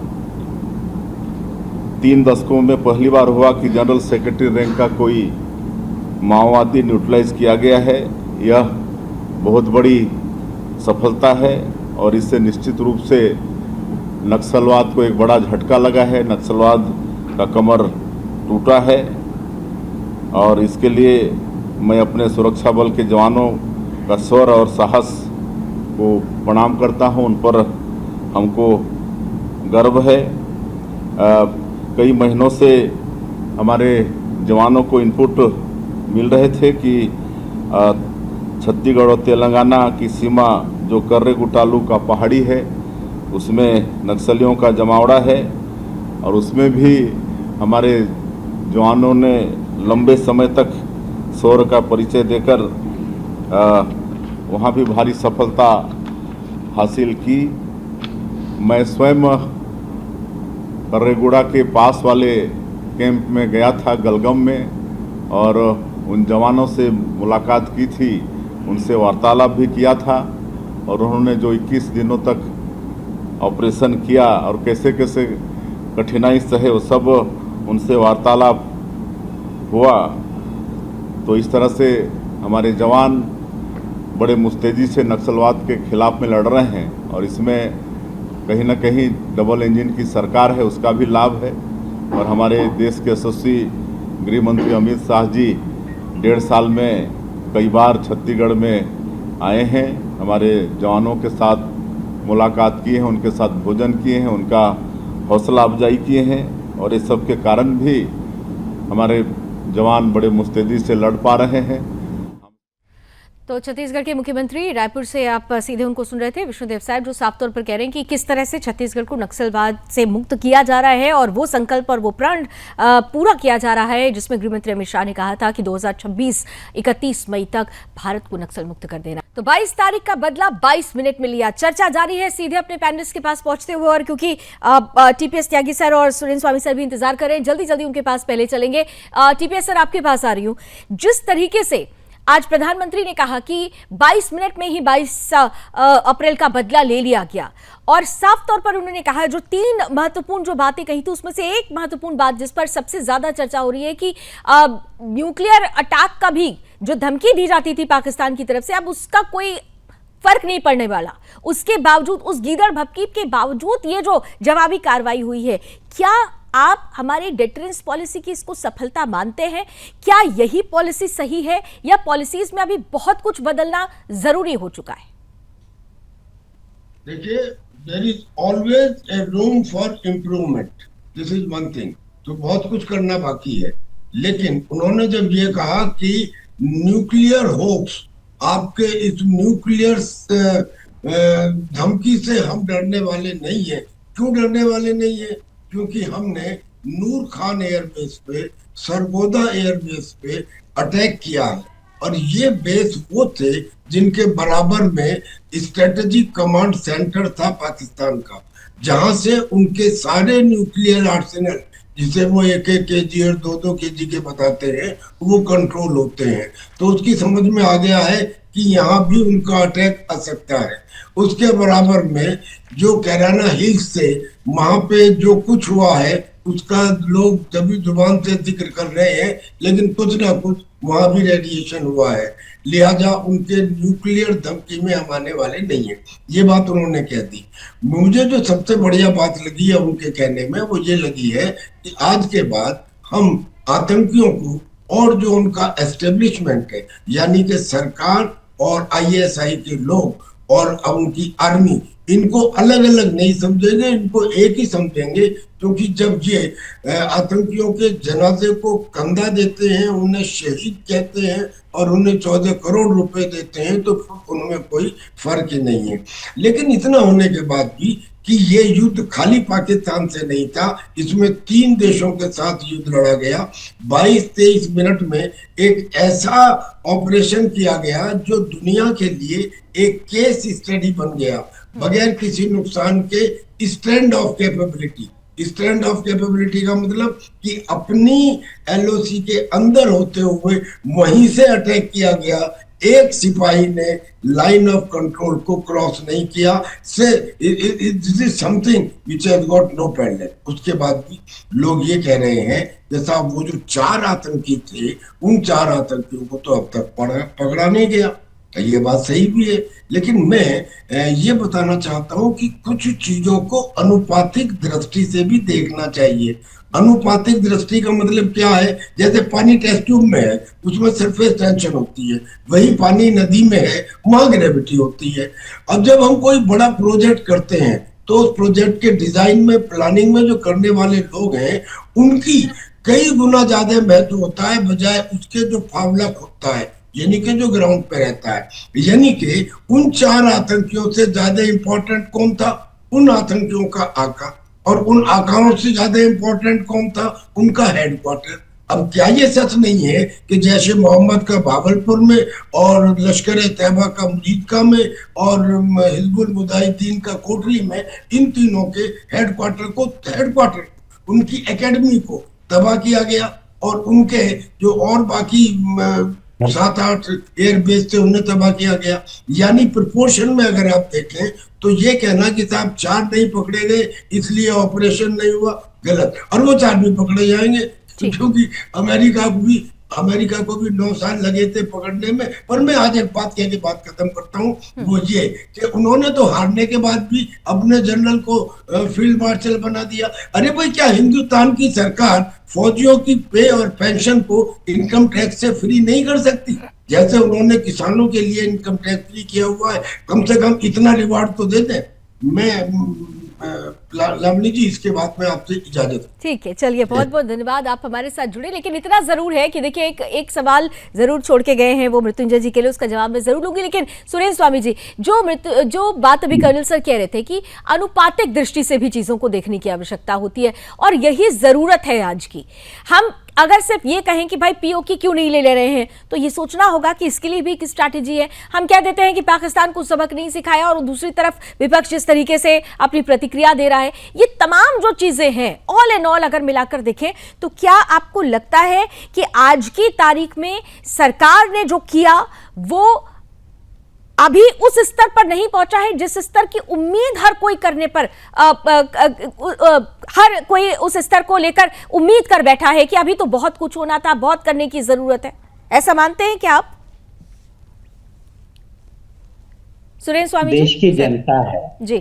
3 दशकों में पहली बार हुआ कि जनरल सेक्रेटरी रैंक का कोई माओवादी न्यूट्रलाइज किया गया है। यह बहुत बड़ी सफलता है और इससे निश्चित रूप से नक्सलवाद को एक बड़ा झटका लगा है, नक्सलवाद का कमर टूटा है और इसके लिए मैं अपने सुरक्षा बल के जवानों का शौर्य और साहस को प्रणाम करता हूं। उन पर हमको गर्व है। कई महीनों से हमारे जवानों को इनपुट मिल रहे थे कि छत्तीसगढ़ और तेलंगाना की सीमा जो कर्रेगुटालू का पहाड़ी है उसमें नक्सलियों का जमावड़ा है और उसमें भी हमारे जवानों ने लंबे समय तक शौर्य का परिचय देकर वहाँ भी भारी सफलता हासिल की। मैं स्वयं कर्रेगुड़ा के पास वाले कैंप में गया था गलगम में और उन जवानों से मुलाकात की थी, उनसे वार्तालाप भी किया था और उन्होंने जो 21 दिनों तक ऑपरेशन किया और कैसे कैसे कठिनाई सहे वो सब उनसे वार्तालाप हुआ। तो इस तरह से हमारे जवान बड़े मुस्तैदी से नक्सलवाद के खिलाफ में लड़ रहे हैं और इसमें कहीं ना कहीं डबल इंजन की सरकार है उसका भी लाभ है। और हमारे देश के यशस्वी गृह मंत्री अमित शाह जी 1.5 साल में कई बार छत्तीसगढ़ में आए हैं, हमारे जवानों के साथ मुलाकात किए हैं, उनके साथ भोजन किए हैं, उनका हौसला अफजाई किए हैं और इस सब के कारण भी हमारे जवान बड़े मुस्तैदी से लड़ पा रहे हैं। तो छत्तीसगढ़ के मुख्यमंत्री रायपुर से आप सीधे उनको सुन रहे थे, विष्णुदेव साहब, जो साफ तौर पर कह रहे हैं कि किस तरह से छत्तीसगढ़ को नक्सलवाद से मुक्त किया जा रहा है और वो संकल्प और वो प्रण पूरा किया जा रहा है जिसमें गृहमंत्री अमित शाह ने कहा था कि 2026 31 मई तक भारत को नक्सल मुक्त कर देना। तो 22 तारीख का बदला 22 मिनट में लिया। चर्चा जारी है सीधे अपने पैनलिस्ट के पास पहुंचते हुए और क्योंकि TPS त्यागी सर और सुरेंद्र स्वामी सर भी इंतजार कर रहे हैं, जल्दी जल्दी उनके पास पहले चलेंगे। TPS सर, आपके पास आ रही हूँ। जिस तरीके से आज प्रधानमंत्री ने कहा कि 22 मिनट में ही 22 अप्रैल का बदला ले लिया गया और साफ तौर पर उन्होंने कहा जो 3 महत्वपूर्ण जो बातें कही थी उसमें से एक महत्वपूर्ण बात जिस पर सबसे ज्यादा चर्चा हो रही है कि न्यूक्लियर अटैक का भी जो धमकी दी जाती थी पाकिस्तान की तरफ से अब उसका कोई फर्क नहीं पड़ने वाला। उसके बावजूद, उस गीदड़ भपकीप के बावजूद ये जो जवाबी कार्रवाई हुई है, क्या आप हमारे डिटरेंस पॉलिसी की इसको सफलता मानते हैं? क्या यही पॉलिसी सही है या पॉलिसीज में अभी बहुत कुछ बदलना जरूरी हो चुका है? देखिए, there is always a room for improvement, this is one thing. तो बहुत कुछ करना बाकी है, लेकिन उन्होंने जब ये कहा कि न्यूक्लियर होप्स, आपके इस न्यूक्लियर धमकी से हम डरने वाले नहीं है। क्यों डरने वाले नहीं है? क्योंकि हमने नूर खान एयरबेस पे, सरगोदा एयरबेस पे अटैक किया है और ये बेस वो थे जिनके बराबर में स्ट्रेटेजिक कमांड सेंटर था पाकिस्तान का, जहां से उनके सारे न्यूक्लियर आर्सेनल, जिसे वो 1-1 केजी और 2-2 केजी के बताते हैं, वो कंट्रोल होते हैं। तो उसकी समझ में आ गया है कि यहाँ भी उनका अटैक आ सकता है। उसके बराबर में जो कैराना हिल्स से वहां पे जो कुछ हुआ है उसका लोग जब जुबान से जिक्र कर रहे हैं, लेकिन कुछ ना कुछ वहां भी रेडिएशन हुआ है, लिहाजा उनके न्यूक्लियर धमकी में हम आने वाले नहीं है, ये बात उन्होंने कह दी। मुझे जो सबसे बढ़िया बात लगी है उनके कहने में वो ये लगी है कि आज के बाद हम आतंकियों को और जो उनका एस्टेब्लिशमेंट है, यानी कि सरकार और आईएसआई के लोग और उनकी आर्मी, इनको अलग अलग नहीं समझेंगे, इनको एक ही समझेंगे। क्योंकि जब ये आतंकियों के जनाजे को कंधा देते हैं, उन्हें शहीद कहते हैं और उन्हें 14 करोड़ रुपए देते हैं, तो उनमें कोई फर्क ही नहीं है। लेकिन इतना होने के बाद भी कि ये युद्ध खाली पाकिस्तान से नहीं था, इसमें 3 देशों के साथ युद्ध लड़ा गया। 22-23 मिनट में एक ऐसा ऑपरेशन किया गया जो दुनिया के लिए एक केस स्टडी बन गया, बगैर किसी नुकसान के। Stand of capability, stand of capability का मतलब कि अपनी एलओसी के अंदर होते हुए वहीं से अटैक किया गया। एक सिपाही ने लाइन ऑफ कंट्रोल को क्रॉस नहीं किया। This is something which has got no parallel. उसके बाद भी लोग ये कह रहे हैं जैसा वो जो 4 आतंकी थे, उन 4 आतंकियों को तो अब तक पकड़ा नहीं गया। ये बात सही भी है, लेकिन मैं ये बताना चाहता हूं कि कुछ चीजों को अनुपातिक दृष्टि से भी देखना चाहिए। अनुपातिक दृष्टि का मतलब क्या है? जैसे पानी टेस्ट ट्यूब में है, उसमें सरफेस टेंशन होती है, वही पानी नदी में है, वहां ग्रेविटी होती है। अब जब हम कोई बड़ा प्रोजेक्ट करते हैं तो उस प्रोजेक्ट के डिजाइन में, प्लानिंग में जो करने वाले लोग हैं, उनकी कई गुना ज्यादा महत्व होता है बजाय उसके जो फावला खोदता है, यानी कि जो ग्राउंड पे रहता है। यानी कि उन 4 आतंकियों से ज्यादा इंपॉर्टेंट कौन था? उन आतंकियों का आका। और उन आकाओं से ज्यादा इंपॉर्टेंट कौन था? उनका हेडक्वार्टर। अब क्या ये सच नहीं है कि जैसे मोहम्मद का भावलपुर में और लश्कर तैयबा का मुरीदका में और हिजबुल मुजाहिदीन का कोटरी में, इन तीनों के हेडक्वार्टर उनकी एकेडमी को तबाह किया गया और उनके जो और बाकी 7-8 एयरबेस थे उन्हें तबाह किया गया। यानी प्रोपोर्शन में अगर आप देखें तो ये कहना कि साहब 4 नहीं पकड़े गए इसलिए ऑपरेशन नहीं हुआ, गलत। और वो 4 भी पकड़े जाएंगे क्योंकि अमेरिका को भी 9 साल लगे थे पकड़ने में। पर मैं आज एक बात कह के बात खत्म करता हूँ, वो ये कि उन्होंने तो हारने के बाद भी अपने जनरल को फील्ड मार्शल बना दिया। अरे भाई, क्या हिंदुस्तान की सरकार फौजियों की पे और पेंशन को इनकम टैक्स से फ्री नहीं कर सकती? जैसे उन्होंने किसानों के लिए इनकम टैक्स फ्री किया हुआ है, कम से कम इतना रिवार्ड तो दे दें। मैं लावनी जी, इसके बाद में आपसे इजाजत। ठीक है, चलिए, बहुत बहुत धन्यवाद, आप हमारे साथ जुड़े। लेकिन इतना जरूर है कि देखिए, एक सवाल जरूर छोड़ के गए हैं वो मृत्युंजय जी के लिए, उसका जवाब मैं जरूर लूंगी। लेकिन सुरेंद्र स्वामी जी, जो बात अभी कर्नल सर कह रहे थे कि अनुपातिक दृष्टि से भी चीजों को देखने की आवश्यकता होती है, और यही जरूरत है आज की। हम अगर सिर्फ ये कहें कि भाई पीओके क्यों नहीं ले रहे हैं, तो ये सोचना होगा कि इसके लिए भी एक स्ट्रैटेजी है। हम कह देते हैं कि पाकिस्तान को सबक नहीं सिखाया, और दूसरी तरफ विपक्ष जिस तरीके से अपनी प्रतिक्रिया दे रहा है, ये तमाम जो चीजें हैं ऑल एंड ऑल अगर मिलाकर देखें, तो क्या आपको लगता है कि आज की तारीख में सरकार ने जो किया वो अभी उस स्तर पर नहीं पहुंचा है जिस स्तर की उम्मीद हर कोई करने पर हर कोई उस स्तर को लेकर उम्मीद कर बैठा है कि अभी तो बहुत कुछ होना था, बहुत करने की जरूरत है? ऐसा मानते हैं क्या आप, सुरेंद्र स्वामी जी? देश की जनता है जी,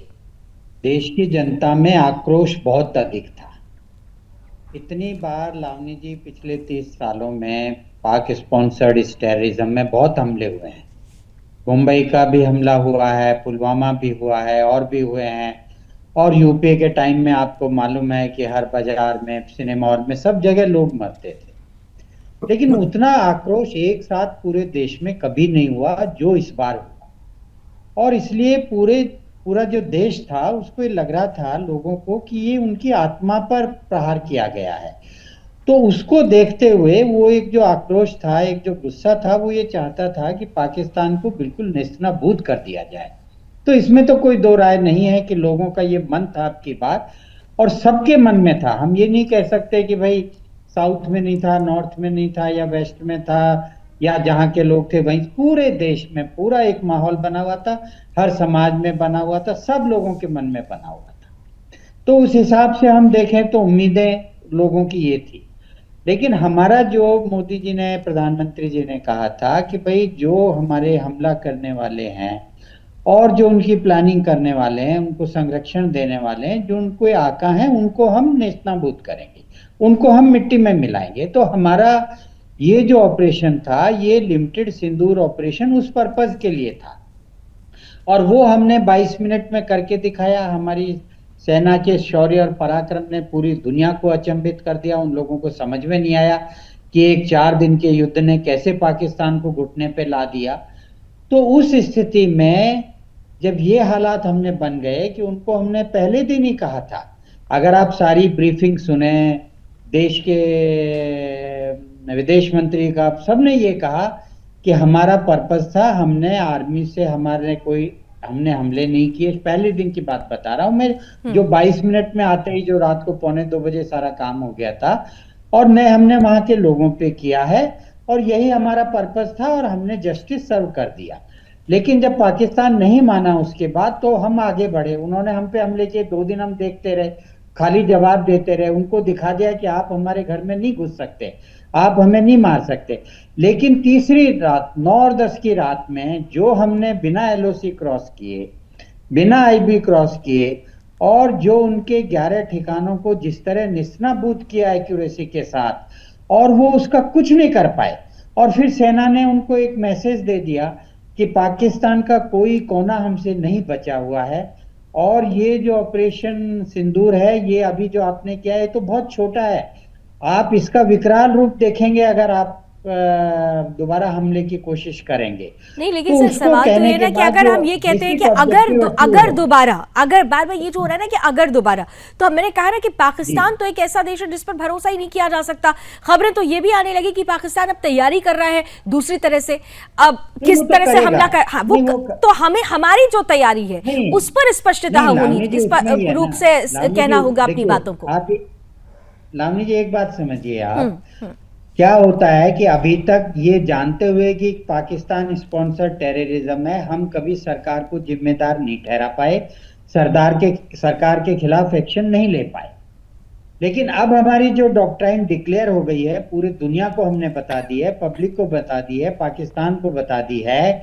देश की जनता में आक्रोश बहुत अधिक था। इतनी बार लावनी जी पिछले 30 सालों में पाक स्पॉन्सर्ड इस टेररिज्म में बहुत हमले हुए हैं। मुंबई का भी हमला हुआ है, पुलवामा भी हुआ है, और भी हुए हैं। और यूपी के टाइम में आपको मालूम है कि हर बाजार में, सिनेमा हॉल में, सब जगह लोग मरते थे। लेकिन उतना आक्रोश एक साथ पूरे देश में कभी नहीं हुआ जो इस बार हुआ। और इसलिए पूरा जो देश था उसको ये लग रहा था लोगों को कि ये उनकी आत्मा पर प्रहार किया गया है। तो उसको देखते हुए वो एक जो आक्रोश था, एक जो गुस्सा था, वो ये चाहता था कि पाकिस्तान को बिल्कुल नेस्तनाबूद कर दिया जाए। तो इसमें तो कोई दो राय नहीं है कि लोगों का ये मन था आपकी बात, और सबके मन में था। हम ये नहीं कह सकते कि भाई साउथ में नहीं था, नॉर्थ में नहीं था, या वेस्ट में था, या जहाँ के लोग थे वहीं। पूरे देश में पूरा एक माहौल बना हुआ था, हर समाज में बना हुआ था, सब लोगों के मन में बना हुआ था। तो उस हिसाब से हम देखें तो उम्मीदें लोगों की ये थी। लेकिन हमारा जो मोदी जी ने, प्रधानमंत्री जी ने कहा था कि भाई जो हमारे हमला करने वाले हैं और जो उनकी प्लानिंग करने वाले हैं, उनको संरक्षण देने वाले हैं, जो उनको आका हैं, उनको हम नेस्तनाबूद करेंगे, उनको हम मिट्टी में मिलाएंगे। तो हमारा ये जो ऑपरेशन था, ये लिमिटेड सिंदूर ऑपरेशन उस पर्पज के लिए था, और वो हमने 22 मिनट में करके दिखाया। हमारी सेना के शौर्य और पराक्रम ने पूरी दुनिया को अचंभित कर दिया। उन लोगों को समझ में नहीं आया कि एक 4 दिन के युद्ध ने कैसे पाकिस्तान को घुटने पे ला दिया। तो उस स्थिति में जब ये हालात हमने बन गए कि उनको हमने पहले दिन ही कहा था, अगर आप सारी ब्रीफिंग सुने देश के विदेश मंत्री का, सबने ये कहा कि हमारा पर्पस था, हमने आर्मी से हमने हमले नहीं किए। पहले दिन की बात बता रहा हूं मैं, जो 22 मिनट में आते ही जो रात को 1:45 बजे सारा काम हो गया था, और हमने वहां के लोगों पे किया है, और यही हमारा पर्पस था, और हमने जस्टिस सर्व कर दिया। लेकिन जब पाकिस्तान नहीं माना उसके बाद, तो हम आगे बढ़े। उन्होंने हम पे हमले किए, 2 दिन हम देखते रहे, खाली जवाब देते रहे, उनको दिखा दिया कि आप हमारे घर में नहीं घुस सकते, आप हमें नहीं मार सकते। लेकिन तीसरी रात 9 और 10 की रात में जो हमने बिना LOC क्रॉस किए, बिना IB क्रॉस किए, और जो उनके 11 ठिकानों को जिस तरह नेस्तनाबूद किया एक्यूरेसी के साथ, और वो उसका कुछ नहीं कर पाए। और फिर सेना ने उनको एक मैसेज दे दिया कि पाकिस्तान का कोई कोना हमसे नहीं बचा हुआ है, और ये जो ऑपरेशन सिंदूर है, ये अभी जो आपने किया है, तो बहुत छोटा है। आप इसका विकराल रूप देखेंगे अगर आप दोबारा हमले की कोशिश करेंगे। नहीं, लेकिन सर सवाल तो ये ना कि अगर हम ये कहते हैं कि अगर दोबारा, अगर बार बार ये जो हो रहा है ना कि अगर दोबारा, तो मैंने कहा ना कि पाकिस्तान तो एक ऐसा देश है जिस पर भरोसा ही नहीं किया जा सकता। खबरें तो ये भी आने लगी कि पाकिस्तान अब तैयारी कर रहा है दूसरी तरह से, अब किस तरह से हमला कर, हाँ, वो तो हमें हमारी जो तैयारी है उस पर स्पष्टता होनी, इस पर रूप से कहना होगा अपनी बातों को। लावनी जी एक बात समझिए आप, क्या होता है कि अभी तक ये जानते हुए कि पाकिस्तान स्पॉन्सर्ड टेररिज्म है, हम कभी सरकार को जिम्मेदार नहीं ठहरा पाए, सरकार के खिलाफ एक्शन नहीं ले पाए। लेकिन अब हमारी जो डॉक्ट्राइन डिक्लेयर हो गई है, पूरी दुनिया को हमने बता दी है, पब्लिक को बता दी है, पाकिस्तान को बता दी है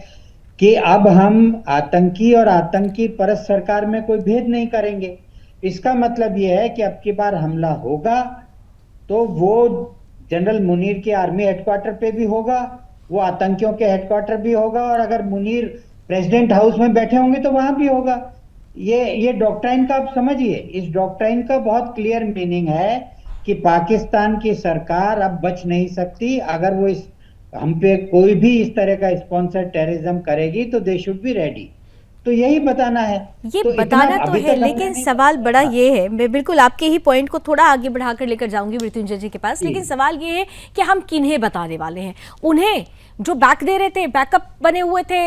कि अब हम आतंकी और आतंकी परस्त सरकार में कोई भेद नहीं करेंगे। इसका मतलब यह है कि अब की बार हमला होगा तो वो जनरल मुनीर के आर्मी हेडक्वार्टर पे भी होगा, वो आतंकियों के हेडक्वार्टर भी होगा, और अगर मुनीर प्रेसिडेंट हाउस में बैठे होंगे तो वहां भी होगा। ये डॉक्ट्राइन का आप समझिए, इस डॉक्ट्राइन का बहुत क्लियर मीनिंग है कि पाकिस्तान की सरकार अब बच नहीं सकती। अगर वो हम पे कोई भी इस तरह का स्पॉन्सर टेररिज्म करेगी तो दे शुड बी रेडी। तो यही बताना है, ये तो बताना तो है, लेकिन सवाल बड़ा ये है, मैं बिल्कुल आपके ही पॉइंट को थोड़ा आगे बढ़ाकर लेकर जाऊंगी मृत्युंजय जी के पास, लेकिन सवाल ये है कि हम किन्हें बताने वाले हैं? उन्हें जो बैक दे रहे थे, बैकअप बने हुए थे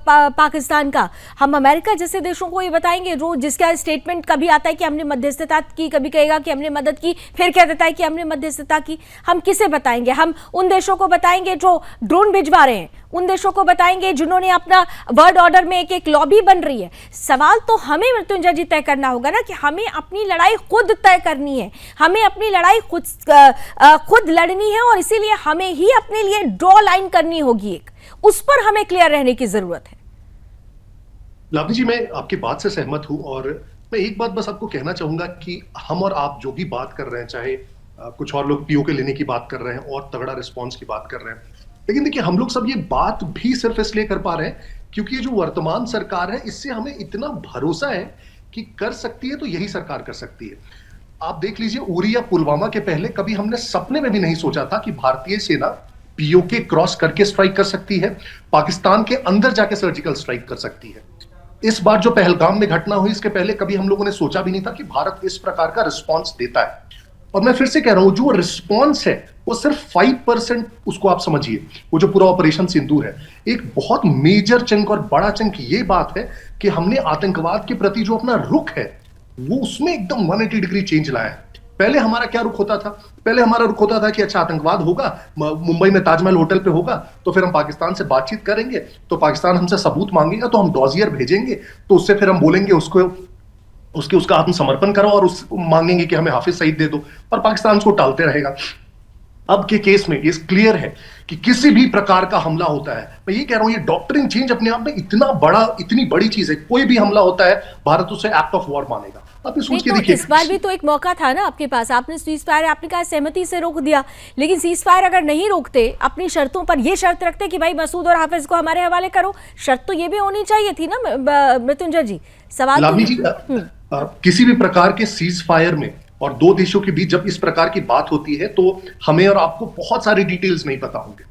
पाकिस्तान का, हम अमेरिका जैसे देशों को ये बताएंगे जो जिसका स्टेटमेंट कभी आता है कि हमने मध्यस्थता की, कभी कहेगा कि हमने मदद की, फिर कह देता है कि हमने मध्यस्थता की। हम किसे बताएंगे? हम उन देशों को बताएंगे जो ड्रोन भिजवा रहे हैं, उन देशों को बताएंगे जिन्होंने अपना वर्ल्ड ऑर्डर में एक लॉबी बन रही है। सवाल तो हमें मृत्युंजय जी तय करना होगा ना कि हमें अपनी लड़ाई खुद तय करनी है, हमें अपनी लड़ाई खुद लड़नी है, और इसीलिए हमें ही अपने लिए ड्रॉ लाइन करनी होगी, एक उस पर हमें क्लियर रहने की जरूरत है। लावनी जी, मैं आपकी बात से सहमत हूं, और मैं एक बात बस आपको कहना चाहूंगा कि हम और आप जो भी बात कर रहे हैं, चाहे कुछ और लोग POK लेने की बात कर रहे हैं और तगड़ा रिस्पॉन्स की बात कर रहे हैं, लेकिन देखिए हम लोग सब ये बात भी सिर्फ इसलिए कर पा रहे हैं क्योंकि ये जो वर्तमान सरकार है, इससे हमें इतना भरोसा है कि कर सकती है तो यही सरकार कर सकती है। आप देख लीजिए, उरी या पुलवामा के पहले कभी हमने सपने में भी नहीं सोचा था कि भारतीय सेना POK क्रॉस करके स्ट्राइक कर सकती है, पाकिस्तान के अंदर जाके सर्जिकल स्ट्राइक कर सकती है। इस बार जो पहलगाम में घटना हुई, इसके पहले कभी हम लोगों ने सोचा भी नहीं था कि भारत इस प्रकार का रिस्पॉन्स देता है। और मैं फिर से कह रहा हूं, जो रिस्पॉन्स है वो सिर्फ 5% उसको आप समझिए, वो जो पूरा ऑपरेशन सिंदूर है। एक बहुत मेजर चंक और बड़ा चंक ये बात है कि हमने आतंकवाद के प्रति जो अपना रुख है वो उसमें एकदम 180 डिग्री चेंज लाया है। पहले हमारा क्या रुख होता था? पहले हमारा रुख होता था कि अच्छा आतंकवाद होगा, मुंबई में ताजमहल होटल पे होगा, तो फिर हम पाकिस्तान से बातचीत करेंगे, तो पाकिस्तान हमसे सबूत मांगेगा, तो हम डॉजियर भेजेंगे, तो उससे फिर हम बोलेंगे उसका आत्मसमर्पण करो और मांगेंगे कि हमें हाफिज सईद दे दो, और पाकिस्तान उसको टालते रहेगा। अब के केस में ये क्लियर है कि किसी भी प्रकार का हमला होता है, मैं ये कह रहा हूं, ये डॉक्ट्रिन चेंज अपने आप में इतनी बड़ी चीज है। कोई भी हमला होता है भारत उसे एक्ट ऑफ वॉर मानेगा। आप ये सोच के देखिए, इस बार भी तो एक मौका था ना आपके पास, आपने सीज फायर आपने कहा सहमति से रोक दिया, लेकिन सीज फायर अगर नहीं रोकते, अपनी शर्तों पर ये शर्त रखते कि भाई मसूद और हाफिज को हमारे हवाले करो, शर्त तो ये भी होनी चाहिए थी ना मृत्युंजय जी। सवाल लावनी जी, किसी भी प्रकार के सीज फायर में और दो देशों के बीच जब इस प्रकार की बात होती है तो हमें और आपको बहुत सारे डिटेल्स नहीं पता होंगे,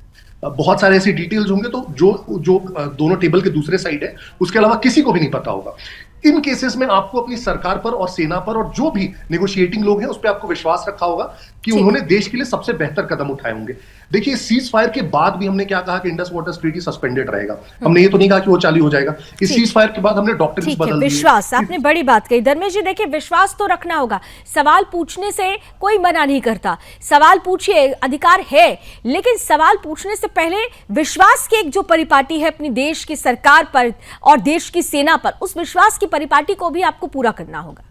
बहुत सारे ऐसे डिटेल्स होंगे तो जो दोनों टेबल के दूसरे साइड है उसके अलावा किसी को भी नहीं पता होगा। इन केसेस में आपको अपनी सरकार पर और सेना पर और जो भी नेगोशिएटिंग लोग हैं उस पर आपको विश्वास रखा होगा कि उन्होंने देश के लिए सबसे बेहतर कदम उठाए होंगे। देखिए, सीज फायर के बाद भी हमने क्या कहा कि इंडस वाटर ट्रीटी सस्पेंडेड रहेगा, हमने ये तो नहीं कहा कि वो चालू हो जाएगा। इस सीज फायर के बाद हमने डॉक्ट्रिन बदल दिए। विश्वास, आपने बड़ी बात कही धर्मेश जी। देखिए, विश्वास तो रखना होगा, सवाल पूछने से कोई मना नहीं करता, सवाल पूछिए, अधिकार है, लेकिन सवाल पूछने से पहले विश्वास की एक जो परिपाटी है अपनी देश की सरकार पर और देश की सेना पर, उस विश्वास की परिपाटी को भी आपको पूरा करना होगा।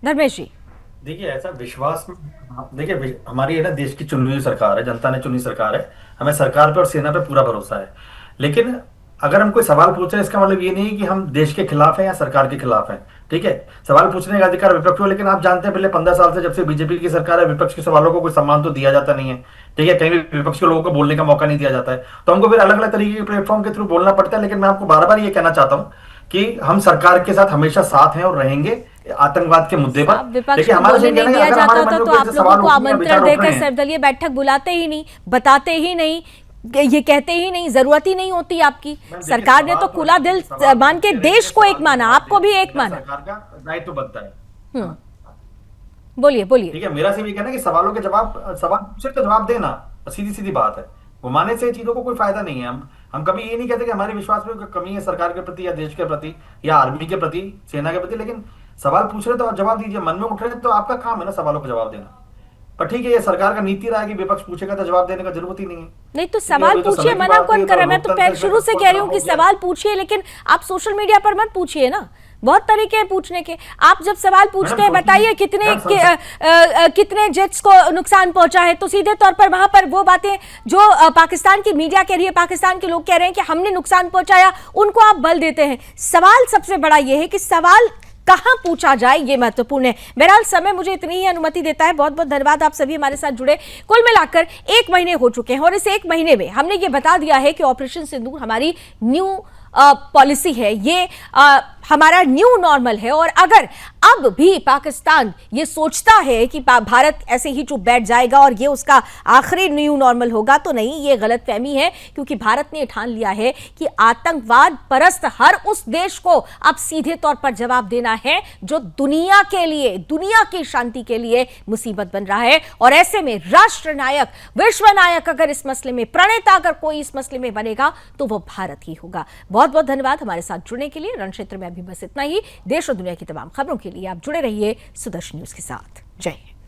धर्मेश जी, देखिए, ऐसा विश्वास, देखिए हमारी है ना देश की चुनी हुई सरकार है, जनता ने चुनी सरकार है, हमें सरकार पे और सेना पे पूरा भरोसा है। लेकिन अगर हम कोई सवाल पूछ रहे हैं इसका मतलब ये नहीं कि हम देश के खिलाफ हैं या सरकार के खिलाफ हैं। ठीक है, सवाल पूछने का अधिकार विपक्ष को, लेकिन आप जानते हैं पिछले 15 साल से जब से बीजेपी की सरकार है, विपक्ष के सवालों को कोई सम्मान तो दिया जाता नहीं है। ठीक है, कहीं भी विपक्ष के लोगों को बोलने का मौका नहीं दिया जाता है, तो हमको फिर अलग अलग तरीके के प्लेटफॉर्म के थ्रू बोलना पड़ता है। लेकिन मैं आपको बार बार ये कहना चाहता हूँ कि हम सरकार के साथ हमेशा साथ हैं और रहेंगे आतंकवाद के मुद्दे पर। विपक्ष को बोलने नहीं दिया जाता था तो आप लोगों को आमंत्रण देकर सर्वदलीय बैठक बुलाते ही नहीं, बताते ही नहीं, ये कहते ही नहीं, जरूरत ही नहीं होती आपकी। सरकार ने तो खुला दिल मान के देश को एक माना, आपको भी एक माना। सरकार का दायित्व बनता है। बोलिए बोलिए। ठीक है, मेरा सिर्फ ये कहना है कि सवालों के सवाल पूछे तो जवाब देना, सीधी सीधी बात है। घुमाने से चीजों को कोई फायदा नहीं है। हम कभी ये नहीं कहते कि हमारे विश्वास में कमी है सरकार के प्रति या देश के प्रति या आर्मी के प्रति, सेना के प्रति, लेकिन सवाल पूछ रहे तो आप जवाब दीजिए। मन में उठ रहे तो आपका काम है ना सवालों का जवाब देना। पर ठीक है, ये सरकार का नीति रहा है कि विपक्ष पूछेगा तो जवाब देने का जरूरत ही नहीं है। नहीं तो सवाल पूछिए, मना कौन कर रहा है? मैं तो पहले शुरू से कह रही हूँ कि सवाल पूछिए, लेकिन आप सोशल मीडिया पर मत पूछिए ना, बहुत तरीके हैं पूछने के। आप जब सवाल पूछते हैं बताइए कितने जेट्स को नुकसान पहुंचा है, तो सीधे तौर पर वहां पर वो बातें जो पाकिस्तान की मीडिया कह रही है, पाकिस्तान के लोग कह रहे हैं कि हमने नुकसान पहुंचाया, उनको आप बल देते हैं। सवाल सबसे बड़ा ये है कि सवाल कहां पूछा जाए, ये महत्वपूर्ण है। बहरहाल समय मुझे इतनी ही अनुमति देता है। बहुत बहुत धन्यवाद, आप सभी हमारे साथ जुड़े। कुल मिलाकर 1 महीने हो चुके हैं और इस 1 महीने में हमने ये बता दिया है कि ऑपरेशन सिंदूर हमारी न्यू पॉलिसी है, ये हमारा न्यू नॉर्मल है। और अगर अब भी पाकिस्तान ये सोचता है कि भारत ऐसे ही चुप बैठ जाएगा और ये उसका आखिरी न्यू नॉर्मल होगा, तो नहीं, ये गलतफहमी है। क्योंकि भारत ने ठान लिया है कि आतंकवाद परस्त हर उस देश को अब सीधे तौर पर जवाब देना है जो दुनिया के लिए, दुनिया की शांति के लिए मुसीबत बन रहा है। और ऐसे में राष्ट्र नायक, विश्व नायक अगर इस मसले में, प्रणेता अगर कोई इस मसले में बनेगा तो वो भारत ही होगा। बहुत बहुत धन्यवाद हमारे साथ जुड़ने के लिए। रण क्षेत्र में अभी बस इतना ही। देश और दुनिया की तमाम खबरों के लिए आप जुड़े रहिए सुदर्शन न्यूज के साथ। जय हिंद।